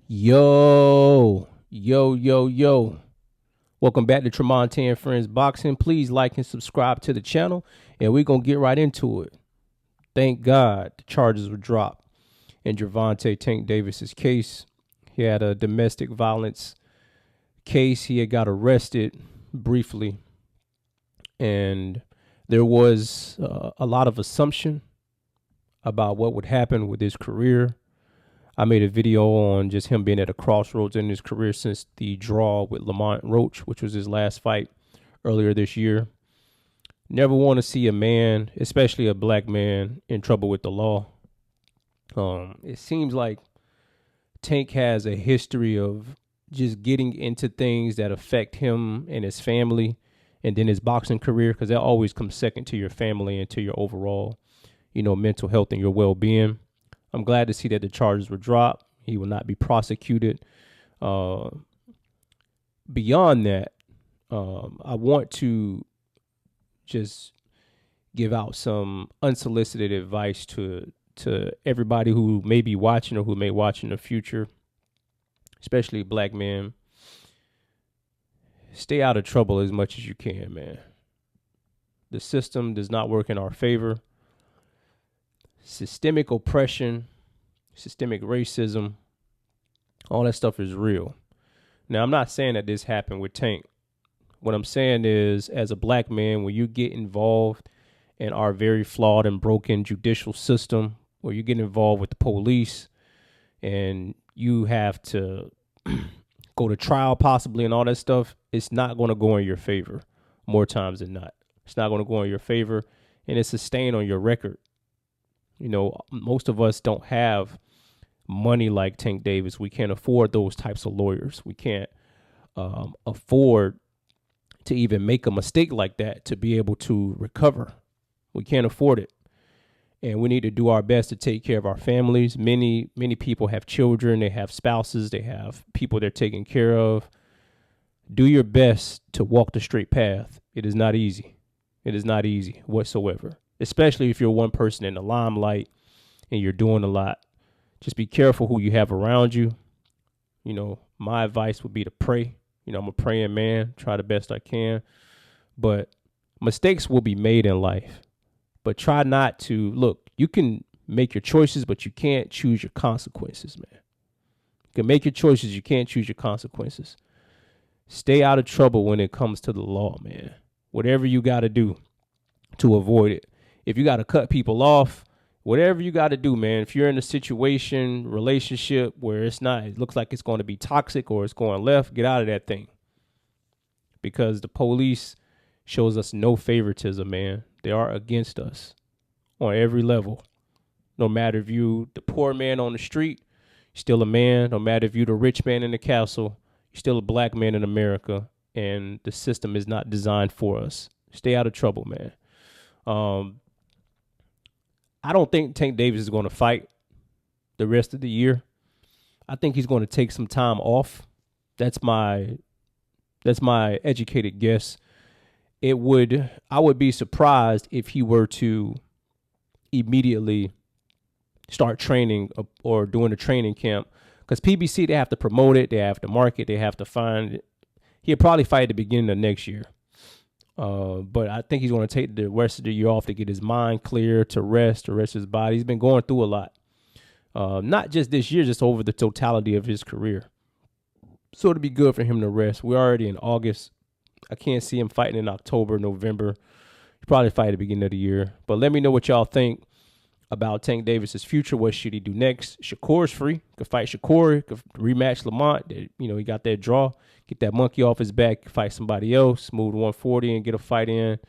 Yo. Welcome back to Tromonte and Friends Boxing. Please like and subscribe to the channel, and we're going to get right into it. Thank God the charges were dropped in Gervonta Tank Davis's case. He had a domestic violence case. He had got arrested briefly, and there was a lot of assumption about what would happen with his career. I made a video on just him being at a crossroads in his career since the draw with Lamont Roach, which was his last fight earlier this year. Never want to see a man, especially a black man, in trouble with the law. It seems like Tank has a history of just getting into things that affect him and his family and then his boxing career, because that always comes second to your family and to your overall, mental health and your well-being. I'm glad to see that the charges were dropped. He will not be prosecuted. Beyond that, I want to just give out some unsolicited advice to everybody who may be watching or who may watch in the future, especially black men. Stay out of trouble as much as you can, man. The system does not work in our favor. Systemic oppression, systemic racism, all that stuff is real. Now, I'm not saying that this happened with Tank. What I'm saying is, as a black man, when you get involved in our very flawed and broken judicial system, where you get involved with the police and you have to go to trial possibly and all that stuff, it's not going to go in your favor more times than not. It's not going to go in your favor, and it's a stain on your record. Most of us don't have money like Tank Davis. We can't afford those types of lawyers. We can't afford to even make a mistake like that to be able to recover. We can't afford it. And we need to do our best to take care of our families. Many people have children. They have spouses. They have people they're taking care of. Do your best to walk the straight path. It is not easy. It is not easy whatsoever, especially if you're one person in the limelight and you're doing a lot. Just be careful who you have around you. My advice would be to pray. I'm a praying man, try the best I can. But mistakes will be made in life. But try not to, look, you can make your choices, but you can't choose your consequences, man. You can make your choices, you can't choose your consequences. Stay out of trouble when it comes to the law, man. Whatever you got to do to avoid it. If you got to cut people off, whatever you got to do, man. If you're in a situation, relationship where it looks like it's going to be toxic or it's going left, get out of that thing. Because the police shows us no favoritism, man. They are against us on every level. No matter if you the poor man on the street, you're still a man. No matter if you the rich man in the castle, you're still a black man in America. And the system is not designed for us. Stay out of trouble, man. I don't think Tank Davis is going to fight the rest of the year. I think he's going to take some time off. That's my educated guess. I would be surprised if he were to immediately start training or doing a training camp, because PBC, they have to promote it, they have to market, they have to find it. He'll probably fight at the beginning of next year. But I think he's going to take the rest of the year off to get his mind clear, to rest his body. He's been going through a lot. Not just this year, just over the totality of his career. So it'd be good for him to rest. We're already in August. I can't see him fighting in October, November. He'll probably fight at the beginning of the year. But let me know what y'all think about Tank Davis's future. What should he do next? Shakur's free. Could fight Shakur. Could rematch Lamont. He got that draw. Get that monkey off his back. Fight somebody else. Move to 140 and get a fight in.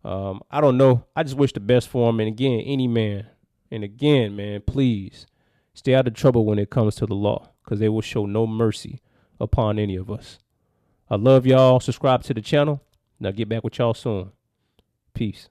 I don't know. I just wish the best for him. And again, any man. And again, man, please stay out of trouble when it comes to the law, because they will show no mercy upon any of us. I love y'all. Subscribe to the channel. And I'll get back with y'all soon. Peace.